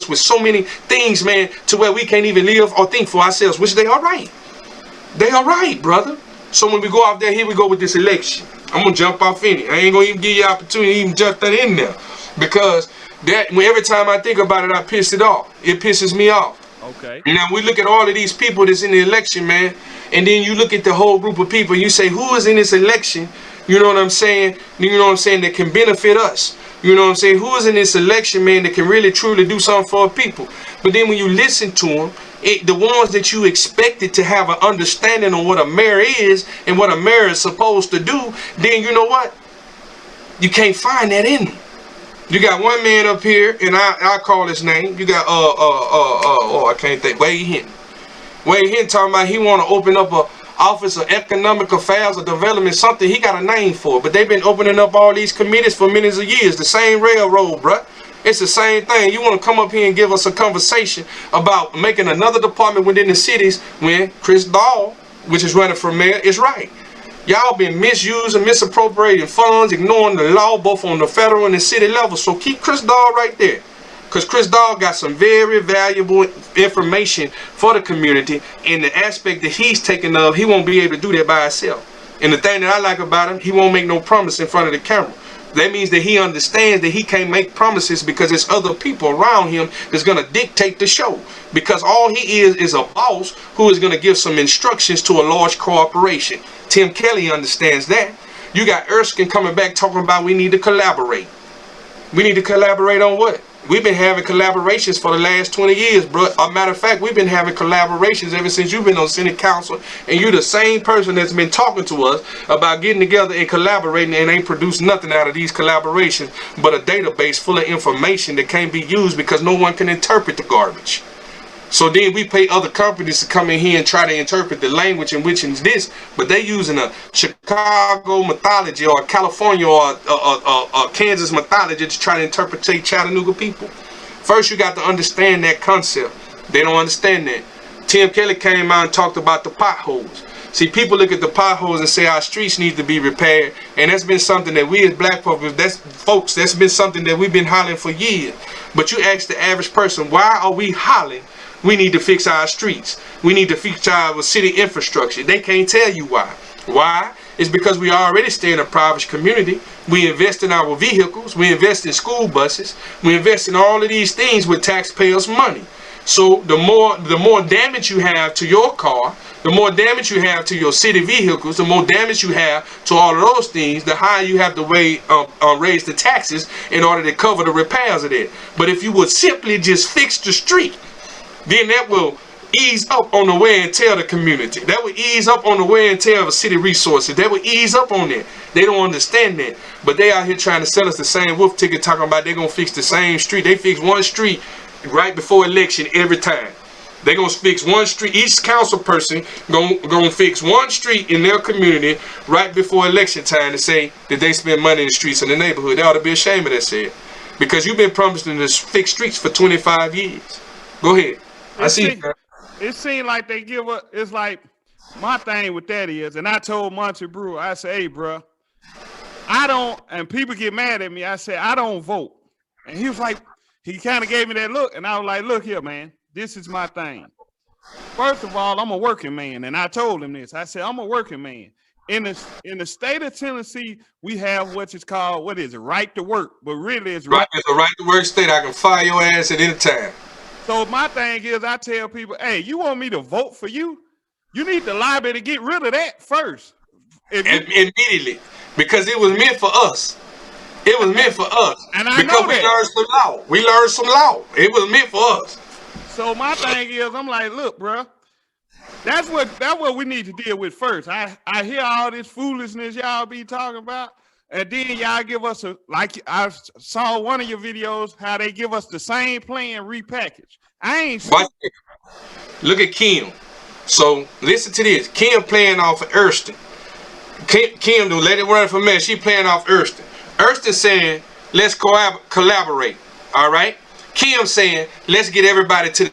with so many things, man, to where we can't even live or think for ourselves, which they are right. They are right, brother. So when we go out there, here we go with this election. I'm going to jump off in it. I ain't going to even give you an opportunity to even jump that in there. Because every time I think about it, I piss it off. It pisses me off. Okay. Now, we look at all of these people that's in the election, man, and then you look at the whole group of people, you say, who is in this election, you know what I'm saying, that can benefit us? You know what I'm saying? Who is in this election, man, that can really, truly do something for people? But then when you listen to them, the ones that you expected to have an understanding on what a mayor is and what a mayor is supposed to do, then you know what? You can't find that in them. You got one man up here, and I call his name. You got I can't think. Wade Hinton. Wade Hinton talking about he want to open up a Office of Economic Affairs or Development, something he got a name for. But they've been opening up all these committees for millions of years. The same railroad, bruh. It's the same thing. You want to come up here and give us a conversation about making another department within the cities when Chris Dahl, which is running for mayor, is right. Y'all been misusing, misappropriating funds, ignoring the law both on the federal and the city level. So keep Chris Dahl right there. Because Chris Dahl got some very valuable information for the community. In the aspect that he's taking of, he won't be able to do that by himself. And the thing that I like about him, he won't make no promise in front of the camera. That means that he understands that he can't make promises because there's other people around him that's going to dictate the show. Because all he is a boss who is going to give some instructions to a large corporation. Tim Kelly understands that. You got Erskine coming back talking about we need to collaborate. We need to collaborate on what? We've been having collaborations for the last 20 years, bro. A matter of fact, we've been having collaborations ever since you've been on City Council, and you're the same person that's been talking to us about getting together and collaborating and ain't produced nothing out of these collaborations but a database full of information that can't be used because no one can interpret the garbage. So then we pay other companies to come in here and try to interpret the language in which is this, but they using a Chicago mythology or a California or a Kansas mythology to try to interpret Chattanooga people. First, you got to understand that concept. They don't understand that. Tim Kelly came out and talked about the potholes. See, people look at the potholes and say our streets need to be repaired, and that's been something that we as black folks, that's been something that we've been hollering for years. But you ask the average person, why are we hollering? We need to fix our streets. We need to fix our city infrastructure. They can't tell you why. Why? It's because we already stay in a private community. We invest in our vehicles. We invest in school buses. We invest in all of these things with taxpayers' money. So the more damage you have to your car, the more damage you have to your city vehicles, the more damage you have to all of those things, the higher you have to raise the taxes in order to cover the repairs of that. But if you would simply just fix the street, then that will ease up on the wear and tear of the community. That will ease up on the wear and tear of city resources. That will ease up on that. They don't understand that. But they out here trying to sell us the same wolf ticket, talking about they're going to fix the same street. They fix one street right before election every time. They're going to fix one street. Each council person going to fix one street in their community right before election time to say that they spend money in the streets in the neighborhood. They ought to be ashamed of that shit. Because you've been promising to fix streets for 25 years. Go ahead. It seems like they give up. It's like my thing with that is, and I told Monty Brewer, I said, hey, bro, I don't, and people get mad at me. I said, I don't vote. And he was like, he kind of gave me that look. And I was like, look here, man, this is my thing. First of all, I'm a working man. And I told him this. I said, I'm a working man. In the state of Tennessee, we have what is called, what is it, right to work. But really, it's right. It's a right to work state. I can fire your ass at any time. So my thing is, I tell people, hey, you want me to vote for you? You need the lobby to get rid of that first. Immediately. Because it was meant for us. It was meant for us. And I because know we that. learned some law. We learned some law. It was meant for us. So my thing is, I'm like, look, bro, that's what we need to deal with first. I hear all this foolishness y'all be talking about. And then y'all give us like I saw one of your videos, how they give us the same plan repackaged. I ain't sure. Look at Kim. So listen to this. Kim playing off of Erston. Kim, don't let it run for me. She playing off Erston. Erston saying, let's collaborate. All right. Kim saying, let's get everybody to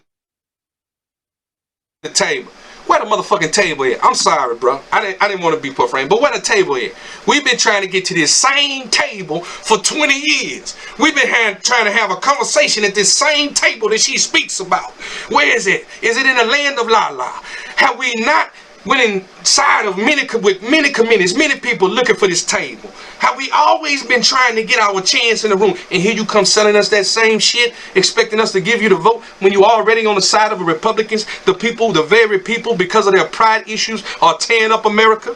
the table. Where the motherfucking table at? I'm sorry, bro. I didn't want to be profane, but where the table at? We've been trying to get to this same table for 20 years. We've been trying to have a conversation at this same table that she speaks about. Where is it? Is it in the land of Lala? Have we not went inside of with many communities, many people looking for this table? Have we always been trying to get our chance in the room? And here you come selling us that same shit, expecting us to give you the vote when you already on the side of the Republicans, the people, the very people, because of their pride issues, are tearing up America.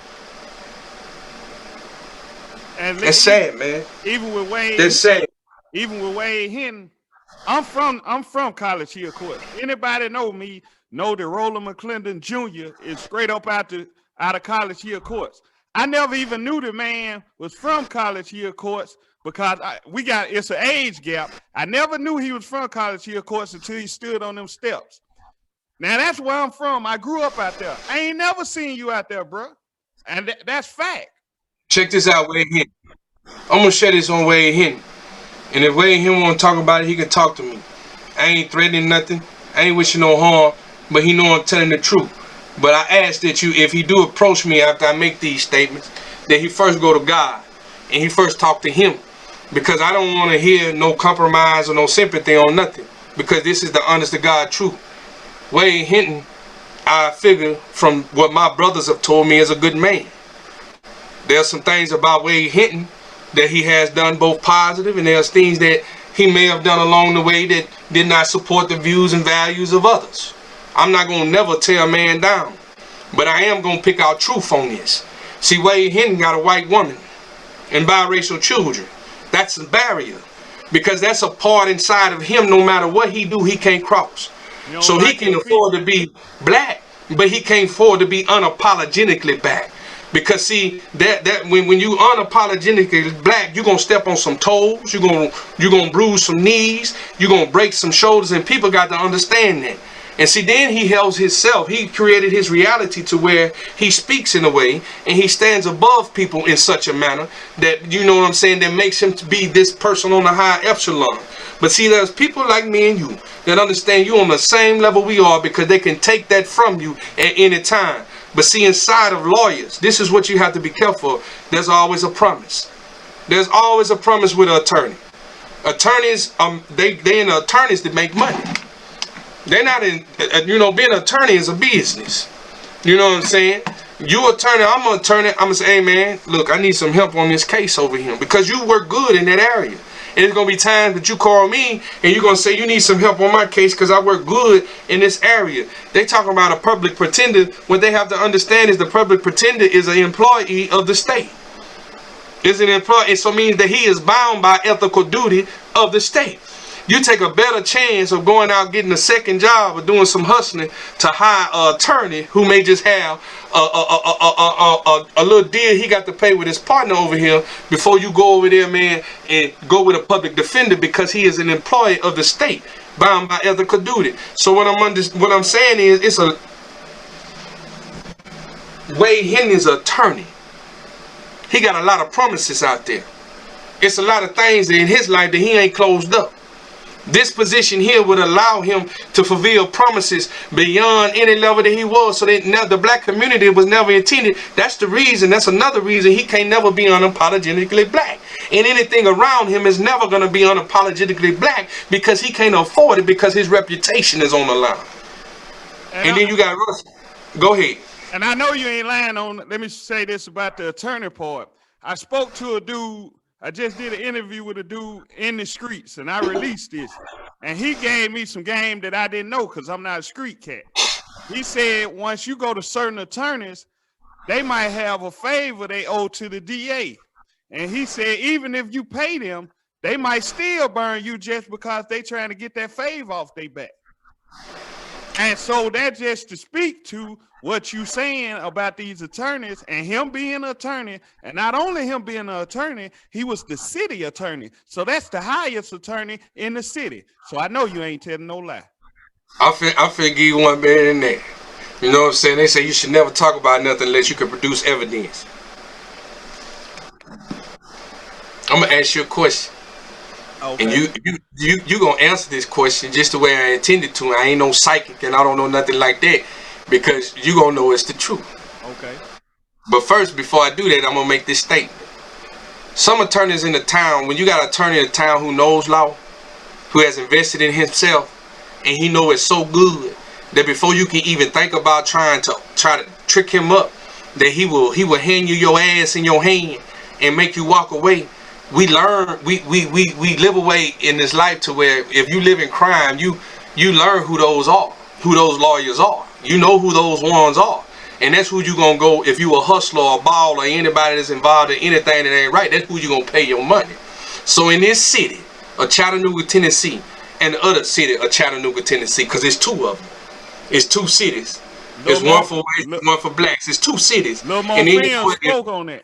And that's sad, man. Even with Wade, that's sad. Even with Wade Hinton, I'm from College Hill Court. Anybody know me? Know that Roland McClendon Jr. is straight up out of College Hill Courts. I never even knew the man was from College Hill Courts because it's an age gap. I never knew he was from College Hill Courts until he stood on them steps. Now that's where I'm from. I grew up out there. I ain't never seen you out there, bro. And that's fact. Check this out, Wade Hinton. I'm gonna share this on Wade Hinton. And if Wade Hinton want to talk about it, he can talk to me. I ain't threatening nothing. I ain't wishing no harm. But he know I'm telling the truth. But I ask that if he do approach me after I make these statements, that he first go to God and he first talk to him, because I don't want to hear no compromise or no sympathy on nothing, because this is the honest to God truth. Wade Hinton, I figure from what my brothers have told me, is a good man. There's some things about Wade Hinton that he has done both positive, and there's things that he may have done along the way that did not support the views and values of others. I'm not going to never tear a man down, but I am going to pick out truth on this. See, Wade Hinton got a white woman and biracial children. That's a barrier, because that's a part inside of him. No matter what he do, he can't cross. So he can afford to be black, but he can't afford to be unapologetically black. Because see, that when you unapologetically black, you're gonna step on some toes, you're gonna bruise some knees, you're gonna break some shoulders, and people got to understand that. And see, then he held himself. He created his reality to where he speaks in a way, and he stands above people in such a manner that, you know what I'm saying, that makes him to be this person on the high echelon. But see, there's people like me and you that understand you on the same level we are, because they can take that from you at any time. But see, inside of lawyers, this is what you have to be careful of. There's always a promise. There's always a promise with an attorney. Attorneys, they in the attorneys that make money. They're not in, being an attorney is a business. You know what I'm saying? You attorney, I'm an attorney. I'm going to say, hey, man, look, I need some help on this case over here, because you work good in that area. And there's going to be times that you call me and you're going to say you need some help on my case because I work good in this area. They talking about a public pretender. What they have to understand is the public pretender is an employee of the state. Is an employee. So it means that he is bound by ethical duty of the state. You take a better chance of going out getting a second job or doing some hustling to hire an attorney who may just have a little deal he got to pay with his partner over here before you go over there, man, and go with a public defender, because he is an employee of the state bound by ethical duty. So what I'm saying is, it's a Wade Hinton is an attorney. He got a lot of promises out there. It's a lot of things in his life that he ain't closed up. This position here would allow him to fulfill promises beyond any level that he was, so that the black community was never intended. That's the reason. That's another reason he can't never be unapologetically black. And anything around him is never going to be unapologetically black, because he can't afford it, because his reputation is on the line. And then you got Russell. Go ahead. And I know you ain't lying on. Let me say this about the attorney part. I spoke to a dude. I just did an interview with a dude in the streets, and I released this. And he gave me some game that I didn't know, because I'm not a street cat. He said once you go to certain attorneys, they might have a favor they owe to the DA. And he said even if you pay them, they might still burn you just because they trying to get that favor off their back. And so that just to speak to what you saying about these attorneys and him being an attorney, and not only him being an attorney, he was the city attorney. So that's the highest attorney in the city. So I know you ain't telling no lie. I finna give you one better than that. You know what I'm saying? They say you should never talk about nothing unless you can produce evidence. I'm gonna ask you a question. Okay. And you gonna answer this question just the way I intended to. I ain't no psychic and I don't know nothing like that. because you gonna know it's the truth. Okay. But first, before I do that, I'm gonna make this statement. Some attorneys in the town, when you got an attorney in the town who knows law, who has invested in himself, and he know it's so good that before you can even think about try to trick him up, that he will hand you your ass in your hand and make you walk away. We learn, we live away in this life to where if you live in crime, you learn who those are, who those lawyers are. You know who those ones are. And that's who you gonna go if you a hustler or a baller or anybody that's involved in anything that ain't right. That's who you gonna pay your money. So in this city of Chattanooga, Tennessee, and the other city of Chattanooga, Tennessee, because it's two of them. It's two cities. It's one for whites, one for blacks. It's two cities. Little more and friends spoke on that.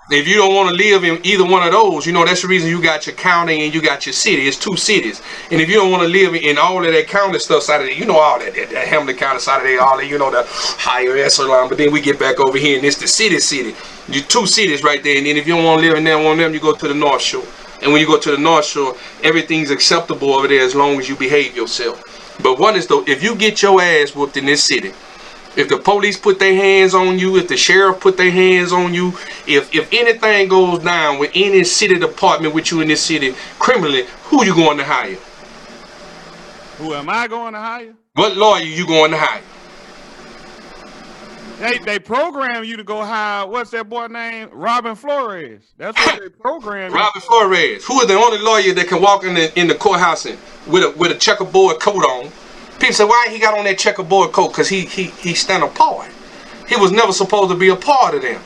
If you don't want to live in either one of those, you know, that's the reason you got your county and you got your city. It's two cities. And if you don't want to live in all of that county stuff side of it, you know, all that Hamilton County side of it, all that, you know, the higher echelon. But then we get back over here and it's the city. You two cities right there. And then if you don't want to live in that one of them, you go to the North Shore. And when you go to the North Shore, everything's acceptable over there as long as you behave yourself. But one is though, if you get your ass whooped in this city, if the police put their hands on you, if the sheriff put their hands on you, if anything goes down with any city department with you in this city criminally, who you going to hire? Who am I going to hire? What lawyer you going to hire? They program you to go hire, what's that boy name? Robin Flores. That's what they program you. Robin Flores, who is the only lawyer that can walk in the courthouse with a checkerboard coat on. People say, why he got on that checkerboard coat? Because he stand apart. He was never supposed to be a part of them.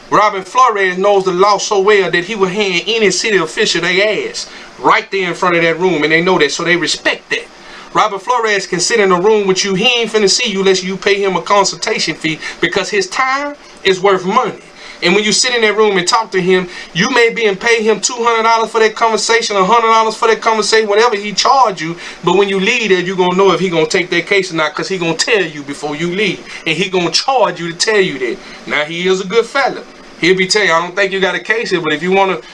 Robin Flores knows the law so well that he will hand any city official their ass right there in front of that room, and they know that, so they respect that. Robin Flores can sit in a room with you. He ain't finna see you unless you pay him a consultation fee, because his time is worth money. And when you sit in that room and talk to him, you may be and pay him $200 for that conversation, $100 for that conversation, whatever he charge you. But when you leave there, you're going to know if he going to take that case or not, because he going to tell you before you leave. And he going to charge you to tell you that. Now, he is a good fella. He'll be telling you, I don't think you got a case here, but if you want to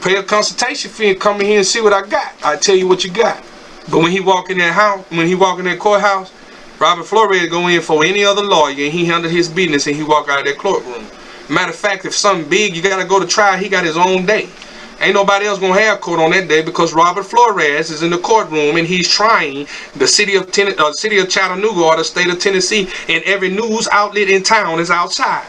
pay a consultation fee and come in here and see what I got, I'll tell you what you got. But when he walk in that house, when he walk in that courthouse, Robert Flores go in for any other lawyer, and he handle his business, and he walk out of that courtroom. Matter of fact, if something big, you got to go to trial, he got his own day. Ain't nobody else going to have court on that day, because Robert Flores is in the courtroom and he's trying the city of Chattanooga or the state of Tennessee, and every news outlet in town is outside.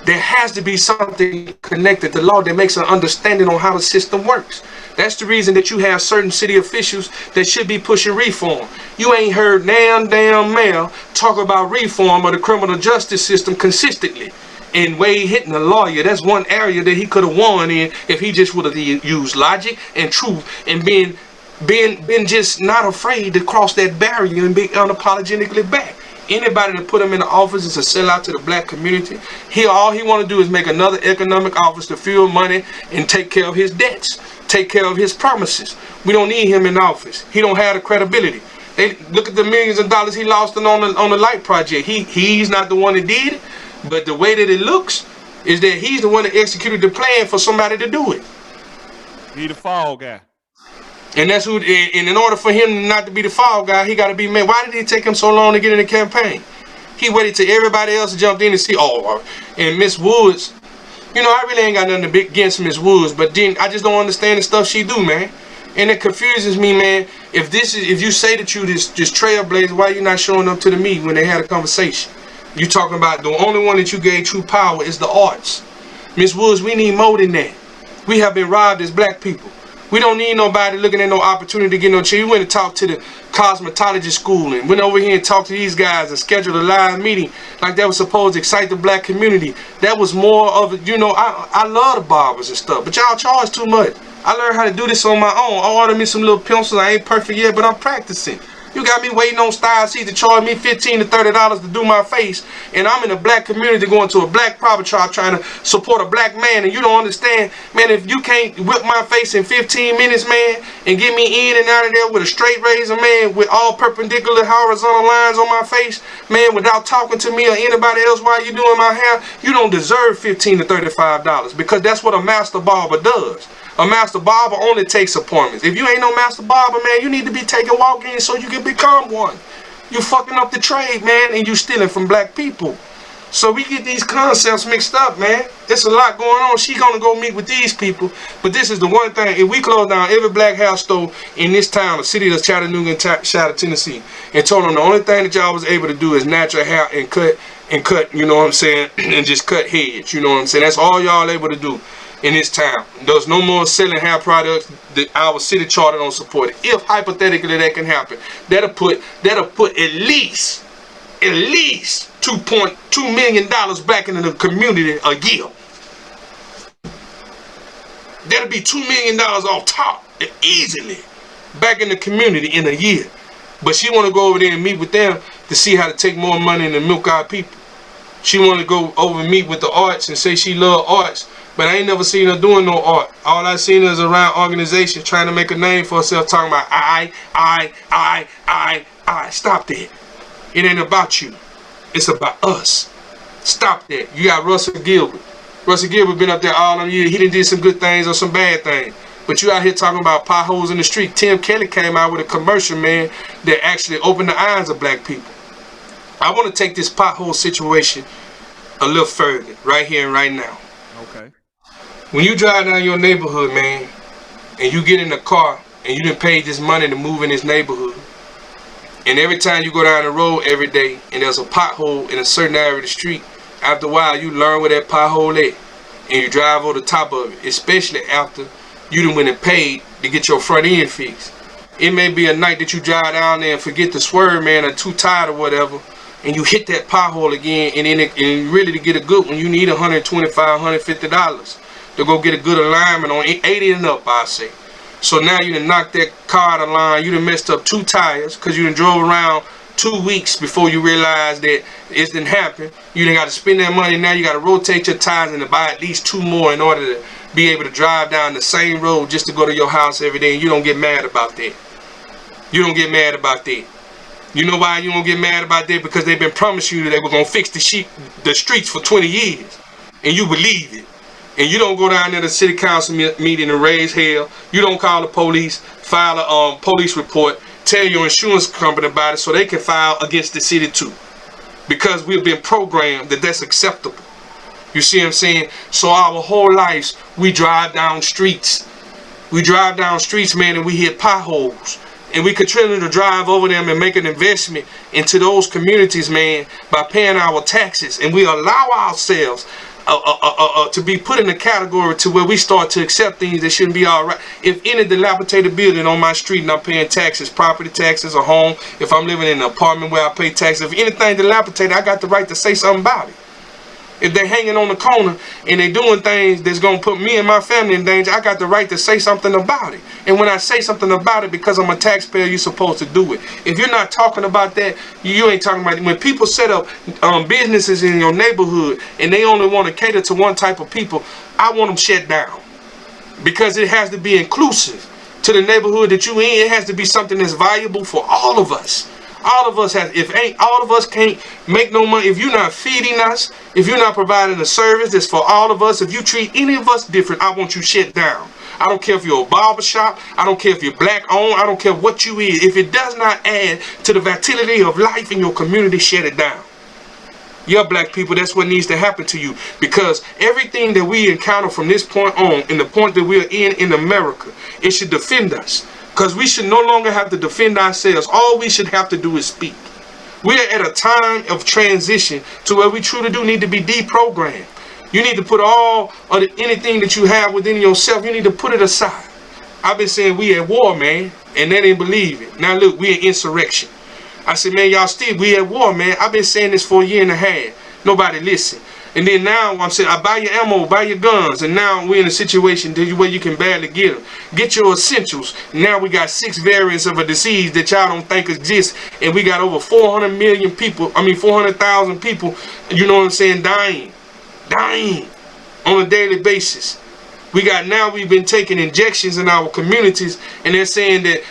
There has to be something connected to law that makes an understanding on how the system works. That's the reason that you have certain city officials that should be pushing reform. You ain't heard damn mayor talk about reform of the criminal justice system consistently. And Wade hitting a lawyer, that's one area that he could have won in if he just would have used logic and truth and been just not afraid to cross that barrier and be unapologetically back. Anybody that put him in the office is a sellout to the black community. All he want to do is make another economic office to fuel money and take care of his debts, take care of his promises. We don't need him in office. He don't have the credibility. They look at the millions of dollars he lost on the light project. He's not the one that did it. But the way that it looks is that he's the one that executed the plan for somebody to do it. He the fall guy. And that's who. And in order for him not to be the fall guy, he got to be made. Why did it take him so long to get in the campaign? He waited till everybody else jumped in to see. Oh, and Miss Woods. You know, I really ain't got nothing to against Miss Woods, but then I just don't understand the stuff she do, man. And it confuses me, man. If you say that you this trailblazer, why you not showing up to the meeting when they had a conversation? You talking about the only one that you gave true power is the arts. Miss Woods, we need more than that. We have been robbed as black people. We don't need nobody looking at no opportunity to get no check. We went and talked to the cosmetology school and went over here and talked to these guys and scheduled a live meeting like that was supposed to excite the black community. That was more of, you know, I love the barbers and stuff, but y'all charge too much. I learned how to do this on my own. I ordered me some little pencils. I ain't perfect yet, but I'm practicing. You got me waiting on Style C to charge me $15 to $30 to do my face, and I'm in a black community going to a black barber shop trying to support a black man, and you don't understand, man. If you can't whip my face in 15 minutes, man, and get me in and out of there with a straight razor, man, with all perpendicular horizontal lines on my face, man, without talking to me or anybody else while you doing my hair, you don't deserve $15 to $35, because that's what a master barber does. A master barber only takes appointments. If you ain't no master barber, man, you need to be taking walk-ins so you can become one. You fucking up the trade, man, and you stealing from black people. So we get these concepts mixed up, man. There's a lot going on. She gonna go meet with these people. But this is the one thing. If we close down every black house store in this town, the city of Chattanooga and Chattanooga, Tennessee, and told them the only thing that y'all was able to do is natural hair and cut, you know what I'm saying, and just cut heads, you know what I'm saying. That's all y'all able to do in this town. There's no more selling hair products that our city charter don't support it. If hypothetically that can happen, that'll put at least $2.2 million back into the community a year. That'll be $2 million off top easily back in the community in a year. But she want to go over there and meet with them to see how to take more money and milk our people. She want to go over and meet with the arts and say she love arts, but I ain't never seen her doing no art. All I seen her is around organizations trying to make a name for herself, talking about I. Stop that. It ain't about you. It's about us. Stop that. You got Russell Gilbert. Russell Gilbert been up there all them years. He done did some good things or some bad things. But you out here talking about potholes in the street. Tim Kelly came out with a commercial, man, that actually opened the eyes of black people. I want to take this pothole situation a little further, right here and right now. Okay. When you drive down your neighborhood, man, and you get in the car and you done paid this money to move in this neighborhood, and every time you go down the road every day and there's a pothole in a certain area of the street, after a while you learn where that pothole is and you drive over the top of it, especially after you done went and paid to get your front end fixed. It may be a night that you drive down there and forget to swerve, man, or too tired or whatever, and you hit that pothole again, and then and really to get a good one, you need $125, $150 to go get a good alignment on 80 and up, I say. So now you done knocked that car out of line, you done messed up 2 tires because you done drove around 2 weeks before you realize that it didn't happen. You done got to spend that money, now you got to rotate your tires and to buy at least 2 more in order to be able to drive down the same road just to go to your house every day, and you don't get mad about that. You don't get mad about that. You know why you don't get mad about that? Because they've been promising you that they were going to fix the streets for 20 years. And you believe it. And you don't go down there to the city council meeting and raise hell. You don't call the police, file a police report, tell your insurance company about it so they can file against the city too. Because we've been programmed that that's acceptable. You see what I'm saying? So our whole lives, we drive down streets. We drive down streets, man, and we hit potholes. And we continue to drive over them and make an investment into those communities, man, by paying our taxes. And we allow ourselves to be put in a category to where we start to accept things that shouldn't be all right. If any dilapidated building on my street and I'm paying taxes, property taxes, a home, if I'm living in an apartment where I pay taxes, if anything dilapidated, I got the right to say something about it. If they're hanging on the corner and they're doing things that's going to put me and my family in danger, I got the right to say something about it. And when I say something about it, because I'm a taxpayer, you're supposed to do it. If you're not talking about that, you ain't talking about it. When people set up businesses in your neighborhood and they only want to cater to one type of people, I want them shut down. Because it has to be inclusive to the neighborhood that you in. It has to be something that's valuable for all of us. All of us have, all of us can't make no money, if you're not feeding us, if you're not providing a service that's for all of us, if you treat any of us different, I want you shut down. I don't care if you're a barber shop, I don't care if you're black owned, I don't care what you is. If it does not add to the vitality of life in your community, shut it down. Yeah, black people, that's what needs to happen to you. Because everything that we encounter from this point on, in the point that we're in America, it should defend us. Because we should no longer have to defend ourselves. All we should have to do is speak. We're at a time of transition to where we truly do need to be deprogrammed. You need to put all of anything that you have within yourself, you need to put it aside. I've been saying we at war, man, and they didn't believe it. Now look, we in insurrection. I said, man, y'all still, we at war, man. I've been saying this for a year and a half. Nobody listen. And then now I'm saying, I buy your ammo, buy your guns, and now we're in a situation where you can barely get them. Get your essentials. Now we got 6 variants of a disease that y'all don't think exists, and we got over 400 million people, 400,000 people, you know what I'm saying, dying on a daily basis. We've been taking injections in our communities, and they're saying that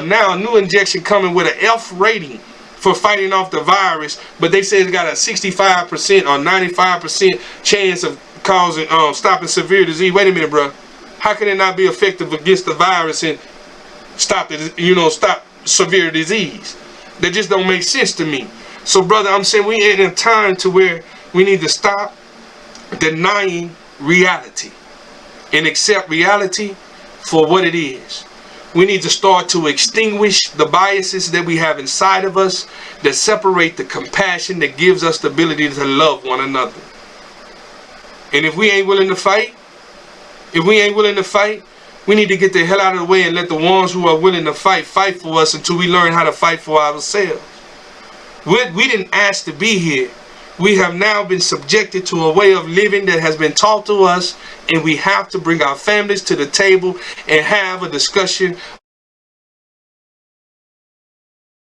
now a new injection coming with an F rating for fighting off the virus, but they say it's got a 65% or 95% chance of causing stopping severe disease. Wait a minute, bro. How can it not be effective against the virus and stop severe disease? That just don't make sense to me. So brother, I'm saying we in a time to where we need to stop denying reality and accept reality for what it is. We need to start to extinguish the biases that we have inside of us that separate the compassion that gives us the ability to love one another. And if we ain't willing to fight, we need to get the hell out of the way and let the ones who are willing to fight for us until we learn how to fight for ourselves. We didn't ask to be here. We have now been subjected to a way of living that has been taught to us, and we have to bring our families to the table and have a discussion